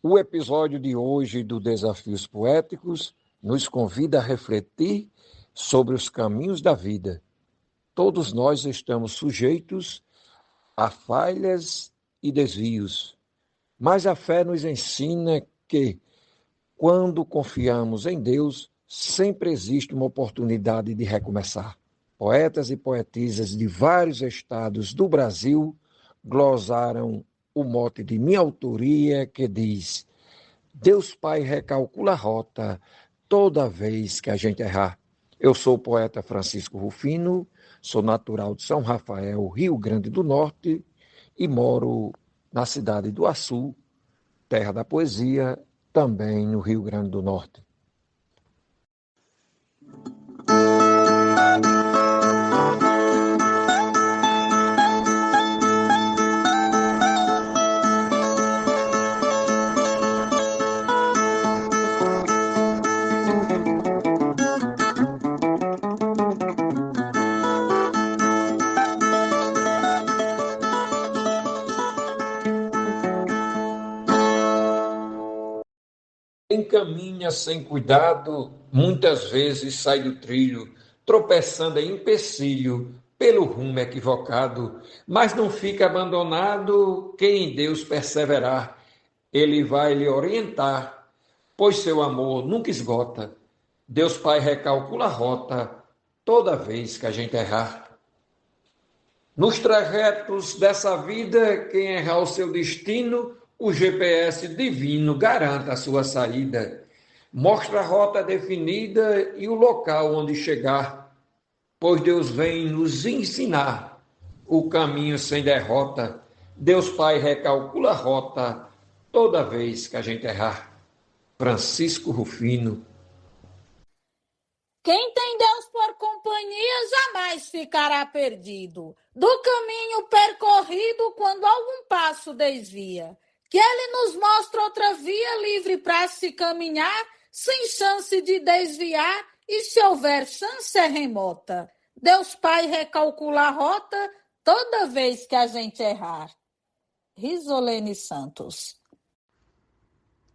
O episódio de hoje do Desafios Poéticos nos convida a refletir sobre os caminhos da vida. Todos nós estamos sujeitos a falhas e desvios, mas a fé nos ensina que, quando confiamos em Deus, sempre existe uma oportunidade de recomeçar. Poetas e poetisas de vários estados do Brasil glosaram o mote de minha autoria, que diz: Deus Pai recalcula a rota toda vez que a gente errar. Eu sou o poeta Francisco Rufino, sou natural de São Rafael, Rio Grande do Norte, e moro na cidade do Açu, terra da poesia, também no Rio Grande do Norte. Quem caminha sem cuidado, muitas vezes sai do trilho, tropeçando em empecilho pelo rumo equivocado, mas não fica abandonado quem em Deus perseverar. Ele vai lhe orientar, pois seu amor nunca esgota. Deus Pai recalcula a rota toda vez que a gente errar. Nos trajetos dessa vida, quem errar o seu destino, o GPS divino garanta a sua saída. Mostra a rota definida e o local onde chegar, pois Deus vem nos ensinar o caminho sem derrota. Deus Pai recalcula a rota toda vez que a gente errar. Francisco Rufino. Quem tem Deus por companhia jamais ficará perdido do caminho percorrido quando algum passo desvia. Que Ele nos mostra outra via livre para se caminhar, sem chance de desviar, e se houver chance é remota. Deus Pai recalcula a rota toda vez que a gente errar. Risolene Santos.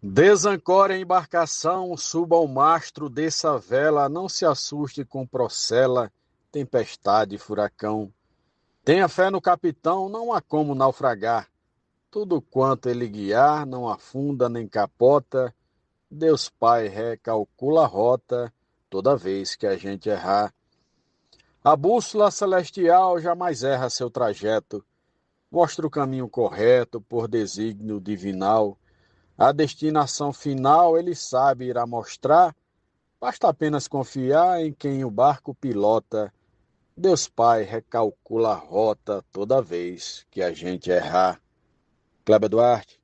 Desancore a embarcação, suba ao mastro, desça a vela, não se assuste com procela, tempestade, furacão. Tenha fé no capitão, não há como naufragar. Tudo quanto ele guiar, não afunda nem capota. Deus Pai recalcula a rota toda vez que a gente errar. A bússola celestial jamais erra seu trajeto. Mostra o caminho correto por desígnio divinal. A destinação final ele sabe irá mostrar, basta apenas confiar em quem o barco pilota. Deus Pai recalcula a rota toda vez que a gente errar. Cléber Duarte.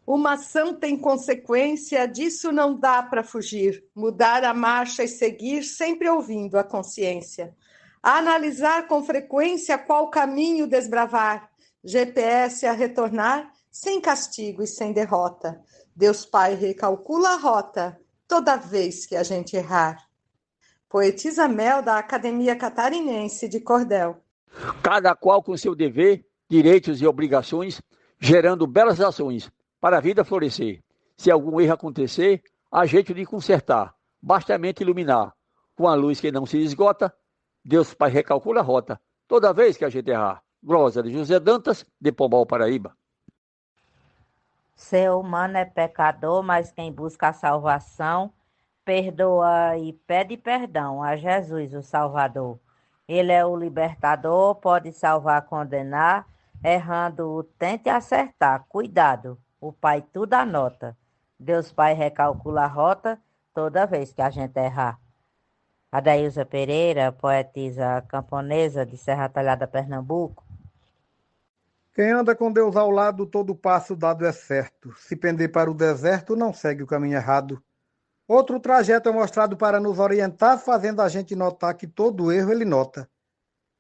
Uma ação tem consequência, disso não dá para fugir. Mudar a marcha e seguir, sempre ouvindo a consciência. Analisar com frequência qual caminho desbravar. GPS a retornar, sem castigo e sem derrota. Deus Pai recalcula a rota toda vez que a gente errar. Poetisa Mel, da Academia Catarinense de Cordel. Cada qual com seu dever, direitos e obrigações, gerando belas ações para a vida florescer. Se algum erro acontecer, há jeito de consertar. Basta a mente iluminar. Com a luz que não se esgota, Deus Pai recalcula a rota toda vez que a gente errar. Glosa de José Dantas, de Pombal, Paraíba. Ser humano é pecador, mas quem busca a salvação, perdoa e pede perdão a Jesus, o Salvador. Ele é o libertador, pode salvar, condenar, errando, tente acertar. Cuidado, o Pai tudo anota. Deus Pai recalcula a rota toda vez que a gente errar. Adailza Pereira, poetisa camponesa de Serra Talhada, Pernambuco. Quem anda com Deus ao lado, todo passo dado é certo. Se pender para o deserto, não segue o caminho errado. Outro trajeto é mostrado para nos orientar, fazendo a gente notar que todo erro ele nota.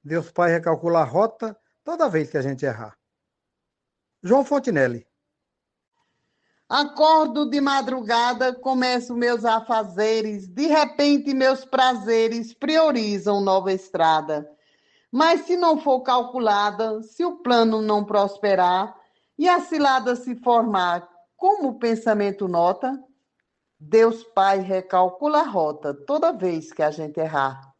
Deus Pai recalcula a rota toda vez que a gente errar. João Fontinelli. Acordo de madrugada, começo meus afazeres, de repente meus prazeres priorizam nova estrada. Mas se não for calculada, se o plano não prosperar e a cilada se formar, como o pensamento nota, Deus Pai recalcula a rota toda vez que a gente errar.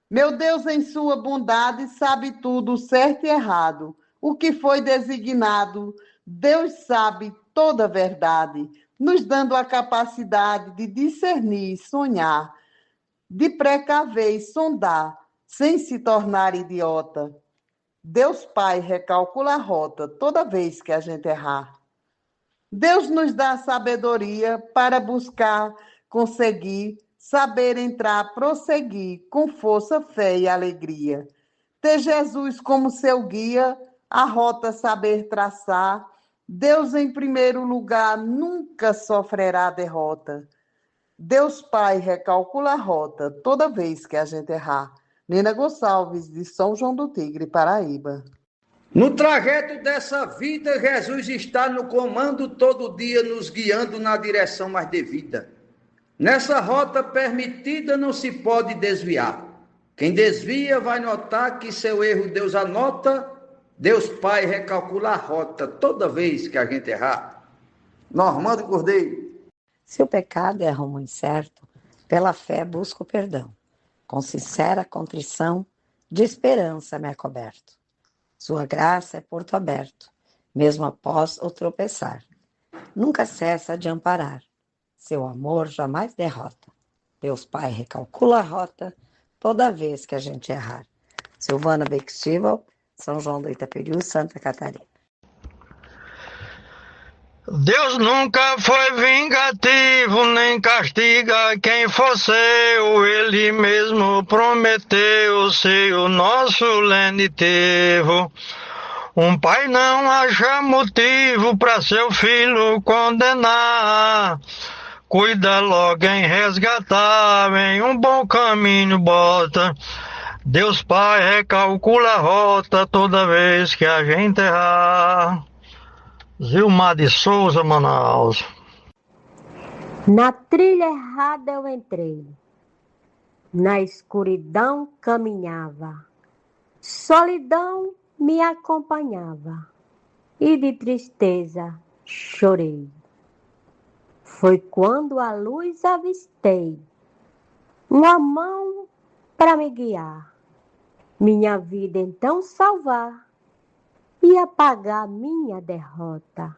Meu Deus, em sua bondade, sabe tudo, certo e errado. O que foi designado, Deus sabe toda a verdade, nos dando a capacidade de discernir, sonhar, de precaver e sondar, sem se tornar idiota. Deus Pai recalcula a rota toda vez que a gente errar. Deus nos dá sabedoria para buscar, conseguir, saber entrar, prosseguir, com força, fé e alegria. Ter Jesus como seu guia, a rota saber traçar. Deus em primeiro lugar nunca sofrerá derrota. Deus Pai recalcula a rota toda vez que a gente errar. Nina Gonçalves, de São João do Tigre, Paraíba. No trajeto dessa vida, Jesus está no comando todo dia, nos guiando na direção mais devida. Nessa rota permitida não se pode desviar. Quem desvia vai notar que seu erro Deus anota, Deus Pai recalcula a rota toda vez que a gente errar. Normando Cordeiro. Se o pecado é rumo incerto, pela fé busco perdão. Com sincera contrição, de esperança me acoberto. Sua graça é porto aberto, mesmo após o tropeçar. Nunca cessa de amparar. Seu amor jamais derrota. Deus Pai recalcula a rota toda vez que a gente errar. Silvana Bextival, São João do Itaperiú, Santa Catarina. Deus nunca foi vingativo, nem castiga quem for seu. Ele mesmo prometeu ser o nosso lenitivo. Um pai não acha motivo para seu filho condenar. Cuida logo em resgatar, em um bom caminho bota. Deus Pai recalcula a rota toda vez que a gente errar. Zilmar de Souza, Manaus. Na trilha errada eu entrei, na escuridão caminhava, solidão me acompanhava e de tristeza chorei. Foi quando a luz avistei, uma mão para me guiar, minha vida então salvar e apagar minha derrota.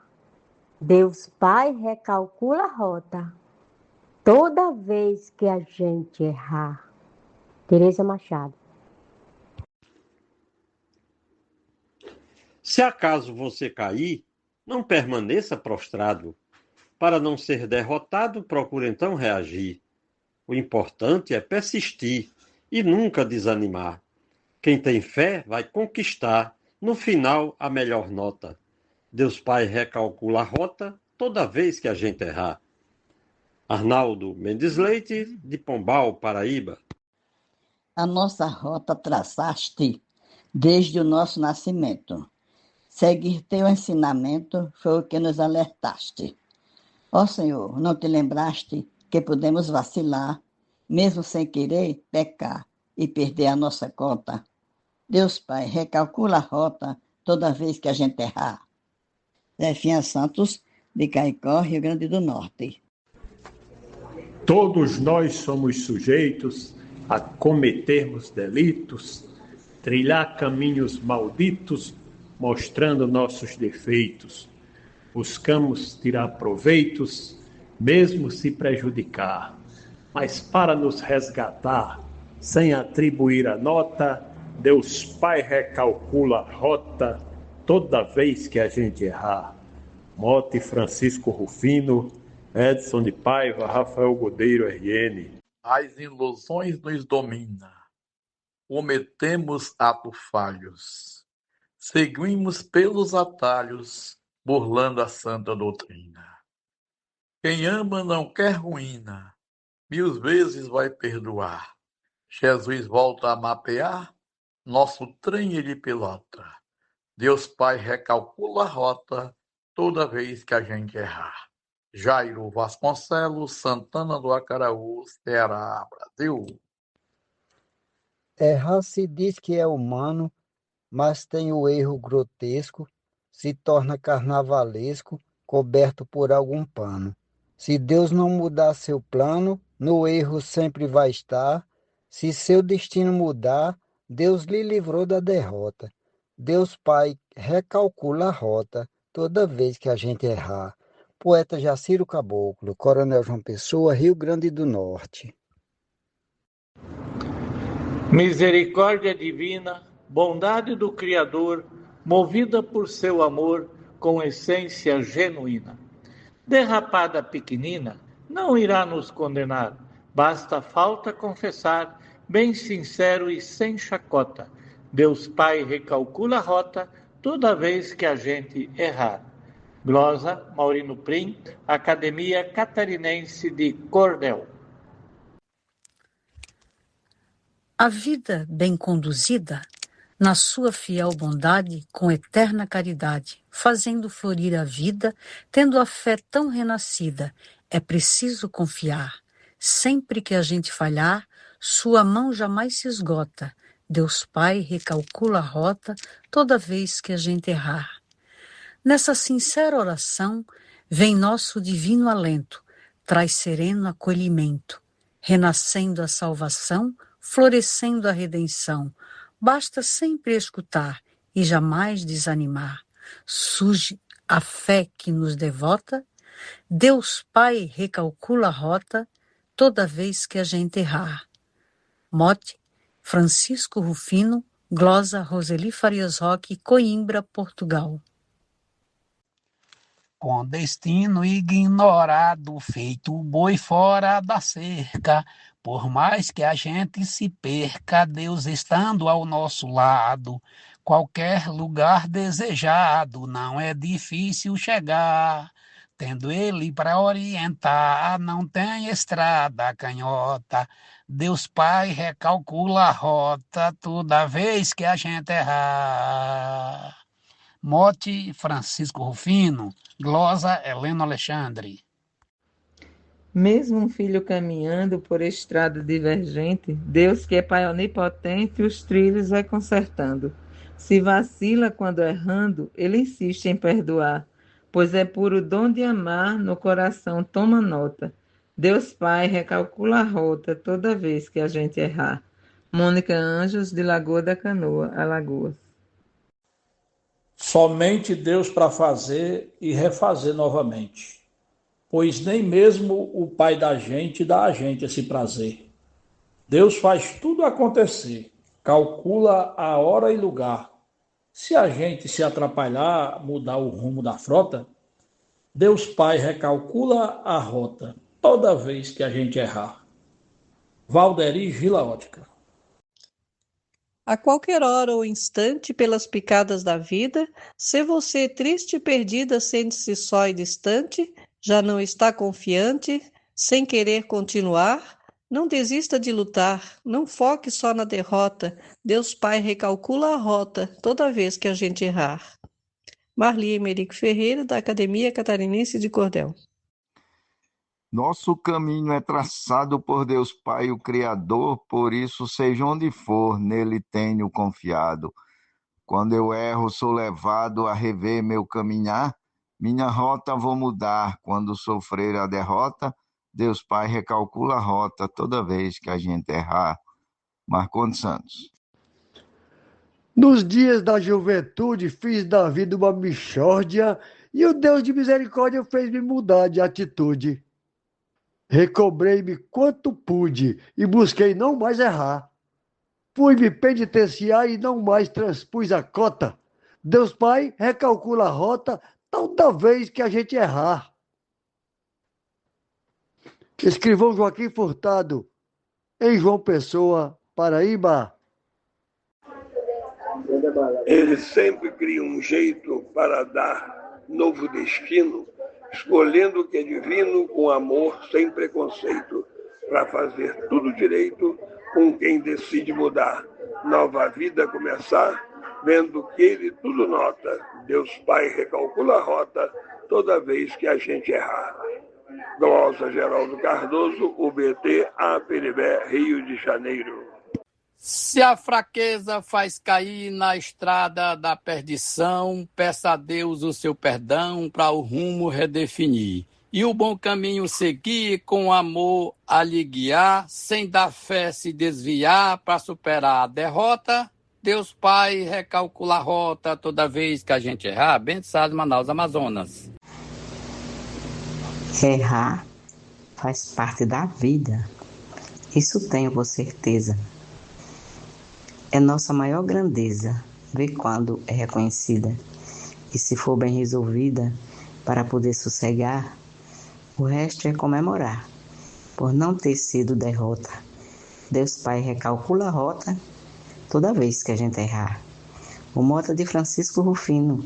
Deus Pai recalcula a rota toda vez que a gente errar. Tereza Machado. Se acaso você cair, não permaneça prostrado. Para não ser derrotado, procure então reagir. O importante é persistir e nunca desanimar. Quem tem fé vai conquistar, no final, a melhor nota. Deus Pai recalcula a rota toda vez que a gente errar. Arnaldo Mendes Leite, de Pombal, Paraíba. A nossa rota traçaste desde o nosso nascimento. Seguir teu ensinamento foi o que nos alertaste. Ó Senhor, não te lembraste que podemos vacilar, mesmo sem querer pecar e perder a nossa cota? Deus Pai, recalcula a rota toda vez que a gente errar. Zefinha Santos, de Caicó, Rio Grande do Norte. Todos nós somos sujeitos a cometermos delitos, trilhar caminhos malditos, mostrando nossos defeitos. Buscamos tirar proveitos, mesmo se prejudicar. Mas para nos resgatar, sem atribuir a nota, Deus Pai recalcula a rota toda vez que a gente errar. Mote Francisco Rufino, Edson de Paiva, Rafael Godeiro, RN. As ilusões nos dominam. Cometemos atos falhos. Seguimos pelos atalhos, burlando a santa doutrina. Quem ama não quer ruína, 1000 vezes vai perdoar. Jesus volta a mapear, nosso trem ele pilota. Deus Pai recalcula a rota toda vez que a gente errar. Jairo Vasconcelos, Santana do Acaraú, Ceará, Brasil. Errar se diz que é humano, mas tem o erro grotesco, se torna carnavalesco coberto por algum pano. Se Deus não mudar seu plano, no erro sempre vai estar. Se seu destino mudar, Deus lhe livrou da derrota. Deus Pai recalcula a rota toda vez que a gente errar. Poeta Jaciro Caboclo, Coronel João Pessoa, Rio Grande do Norte. Misericórdia divina, bondade do Criador, movida por seu amor, com essência genuína. Derrapada pequenina, não irá nos condenar, basta falta confessar, bem sincero e sem chacota. Deus Pai recalcula a rota toda vez que a gente errar. Glosa Maurino Prim, Academia Catarinense de Cordel. A vida bem conduzida, na sua fiel bondade, com eterna caridade, fazendo florir a vida, tendo a fé tão renascida, é preciso confiar. Sempre que a gente falhar, sua mão jamais se esgota. Deus Pai recalcula a rota toda vez que a gente errar. Nessa sincera oração, vem nosso divino alento, traz sereno acolhimento, renascendo a salvação, florescendo a redenção. Basta sempre escutar e jamais desanimar. Surge a fé que nos devota, Deus Pai recalcula a rota toda vez que a gente errar. Mote, Francisco Rufino, glosa Roseli Farias Roque, Coimbra, Portugal. Com destino ignorado, feito boi fora da cerca, por mais que a gente se perca, Deus estando ao nosso lado, qualquer lugar desejado não é difícil chegar. Tendo Ele para orientar, não tem estrada canhota. Deus Pai recalcula a rota toda vez que a gente errar. Mote Francisco Rufino, glosa Heleno Alexandre. Mesmo um filho caminhando por estrada divergente, Deus que é Pai onipotente, os trilhos vai consertando. Se vacila quando errando, Ele insiste em perdoar, pois é puro dom de amar, no coração toma nota. Deus Pai recalcula a rota toda vez que a gente errar. Mônica Anjos, de Lagoa da Canoa, Alagoas. Somente Deus para fazer e refazer novamente, pois nem mesmo o Pai da gente dá a gente esse prazer. Deus faz tudo acontecer, calcula a hora e lugar. Se a gente se atrapalhar, mudar o rumo da frota, Deus Pai recalcula a rota toda vez que a gente errar. Valderi Gila Ótica. A qualquer hora ou instante, pelas picadas da vida, se você triste e perdida sente-se só e distante, já não está confiante, sem querer continuar, não desista de lutar, não foque só na derrota, Deus Pai recalcula a rota toda vez que a gente errar. Marli Emerico Ferreira, da Academia Catarinense de Cordel. Nosso caminho é traçado por Deus Pai, o Criador, por isso, seja onde for, nele tenho confiado. Quando eu erro, sou levado a rever meu caminhar, minha rota vou mudar. Quando sofrer a derrota, Deus Pai recalcula a rota toda vez que a gente errar. Marcondes Santos. Nos dias da juventude, fiz da vida uma mixórdia e o Deus de misericórdia fez-me mudar de atitude. Recobrei-me quanto pude e busquei não mais errar. Fui-me penitenciar e não mais transpus a cota. Deus Pai recalcula a rota toda vez que a gente errar. Escrivão Joaquim Furtado, em João Pessoa, Paraíba. Ele sempre cria um jeito para dar novo destino, escolhendo o que é divino com amor, sem preconceito, para fazer tudo direito com quem decide mudar. Nova vida começar, vendo que ele tudo nota. Deus Pai recalcula a rota toda vez que a gente errar. Glosa Geraldo Cardoso, UBT, APNB, Rio de Janeiro. Se a fraqueza faz cair na estrada da perdição, peça a Deus o seu perdão para o rumo redefinir. E o bom caminho seguir, com amor a lhe guiar, sem da fé se desviar para superar a derrota. Deus Pai recalcula a rota toda vez que a gente errar. Abençoado Manaus, Amazonas. Errar faz parte da vida. Isso tenho por certeza. É nossa maior grandeza ver quando é reconhecida. E se for bem resolvida, para poder sossegar, o resto é comemorar, por não ter sido derrota. Deus Pai recalcula a rota toda vez que a gente errar. O mote é de Francisco Rufino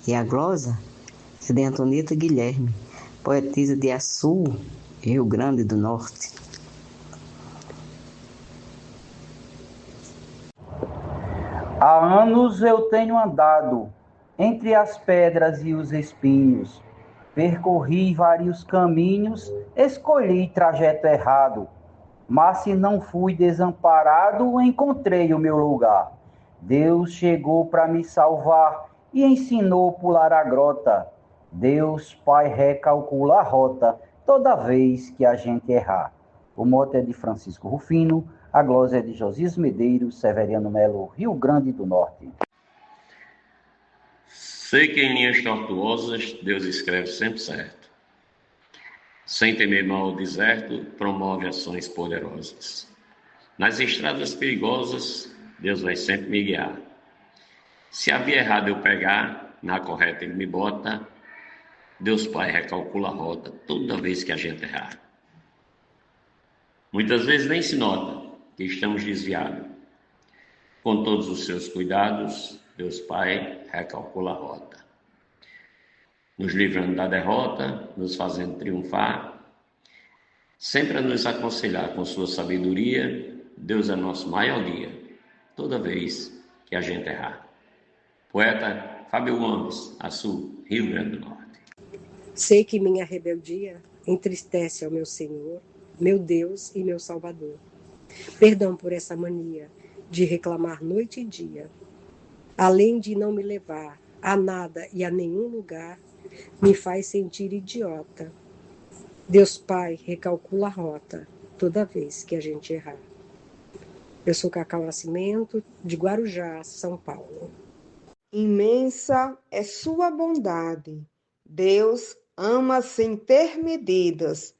e a glosa é de Antonieta Guilherme, poetisa de Açu, Rio Grande do Norte. Há anos eu tenho andado entre as pedras e os espinhos. Percorri vários caminhos, escolhi trajeto errado. Mas se não fui desamparado, encontrei o meu lugar. Deus chegou para me salvar e ensinou a pular a grota. Deus Pai recalcula a rota toda vez que a gente errar. O mote é de Francisco Rufino, a glosa é de Josias Medeiros, Severiano Melo, Rio Grande do Norte. Sei que em linhas tortuosas Deus escreve sempre certo. Sem temer mal ao deserto, promove ações poderosas. Nas estradas perigosas, Deus vai sempre me guiar. Se a via errada eu pegar, na correta Ele me bota. Deus Pai recalcula a rota toda vez que a gente errar. Muitas vezes nem se nota que estamos desviados. Com todos os seus cuidados, Deus Pai recalcula a rota, nos livrando da derrota, nos fazendo triunfar, sempre a nos aconselhar com sua sabedoria. Deus é nosso maior guia, toda vez que a gente errar. Poeta Fábio Gomes, Açu, Rio Grande do Norte. Sei que minha rebeldia entristece ao meu Senhor, meu Deus e meu Salvador. Perdão por essa mania de reclamar noite e dia. Além de não me levar a nada e a nenhum lugar, me faz sentir idiota. Deus Pai recalcula a rota toda vez que a gente errar. Eu sou Cacau Nascimento, de Guarujá, São Paulo. Imensa é sua bondade. Deus ama sem ter medidas,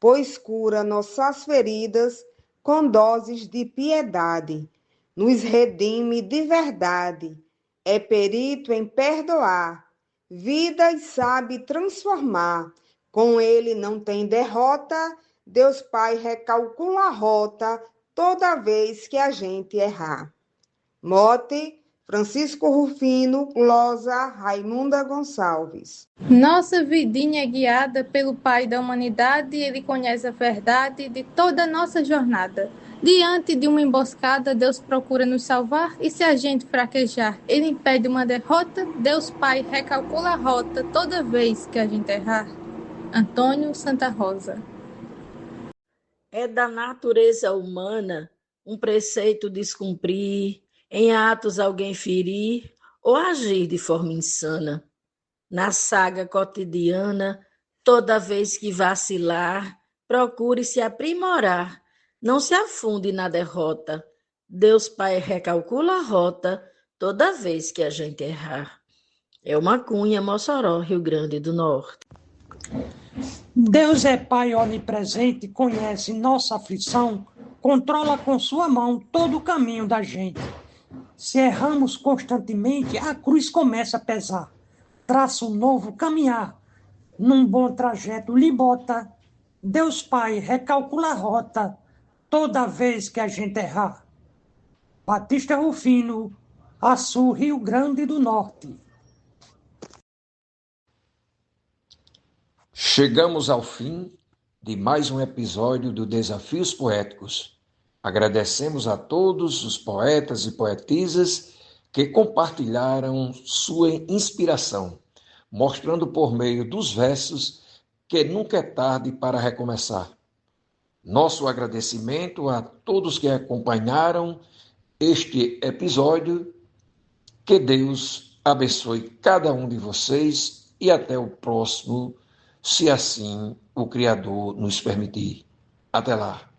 pois cura nossas feridas com doses de piedade. Nos redime de verdade, é perito em perdoar, vidas sabe transformar, com ele não tem derrota. Deus Pai recalcula a rota toda vez que a gente errar. Mote, Francisco Rufino, glosa, Raimunda Gonçalves. Nossa vidinha é guiada pelo Pai da humanidade, Ele conhece a verdade de toda a nossa jornada. Diante de uma emboscada, Deus procura nos salvar, e se a gente fraquejar, Ele impede uma derrota. Deus Pai recalcula a rota toda vez que a gente errar. Antônio Santa Rosa. É da natureza humana um preceito descumprir, em atos alguém ferir ou agir de forma insana. Na saga cotidiana, toda vez que vacilar, procure se aprimorar, não se afunde na derrota. Deus Pai recalcula a rota toda vez que a gente errar. Elma Cunha, Mossoró, Rio Grande do Norte. Deus é Pai onipresente, conhece nossa aflição, controla com sua mão todo o caminho da gente. Se erramos constantemente, a cruz começa a pesar. Traça um novo caminhar, num bom trajeto lhe bota. Deus Pai recalcula a rota toda vez que a gente errar. Batista Rufino, Açu, Rio Grande do Norte. Chegamos ao fim de mais um episódio do Desafios Poéticos. Agradecemos a todos os poetas e poetisas que compartilharam sua inspiração, mostrando por meio dos versos que nunca é tarde para recomeçar. Nosso agradecimento a todos que acompanharam este episódio. Que Deus abençoe cada um de vocês e até o próximo, se assim o Criador nos permitir. Até lá.